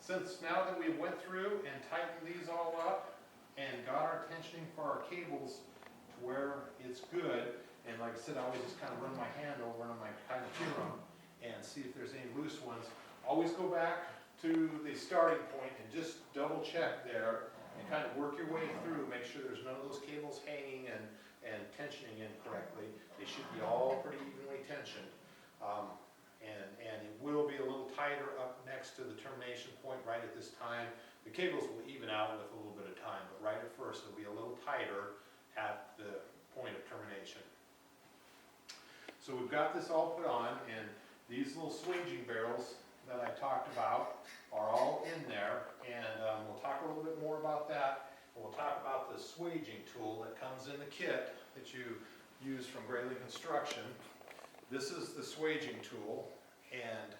Since now that we went through and tightened these all up and got our tensioning for our cables to where it's good, and like I said, I always just kind of run my hand over them, I kind of hear them and see if there's any loose ones. Always go back to the starting point and just double check there and kind of work your way through, make sure there's none of those cables hanging and tensioning incorrectly. They should be all pretty evenly tensioned. And it will be a little tighter up next to the termination point right at this time. The cables will even out with a little bit of time, but right at first it'll be a little tighter at the point of termination. So we've got this all put on, and these little swaging barrels that I talked about are all in there, and we'll talk a little bit more about that. And we'll talk about the swaging tool that comes in the kit that you use from Grayling Construction. This is the swaging tool, and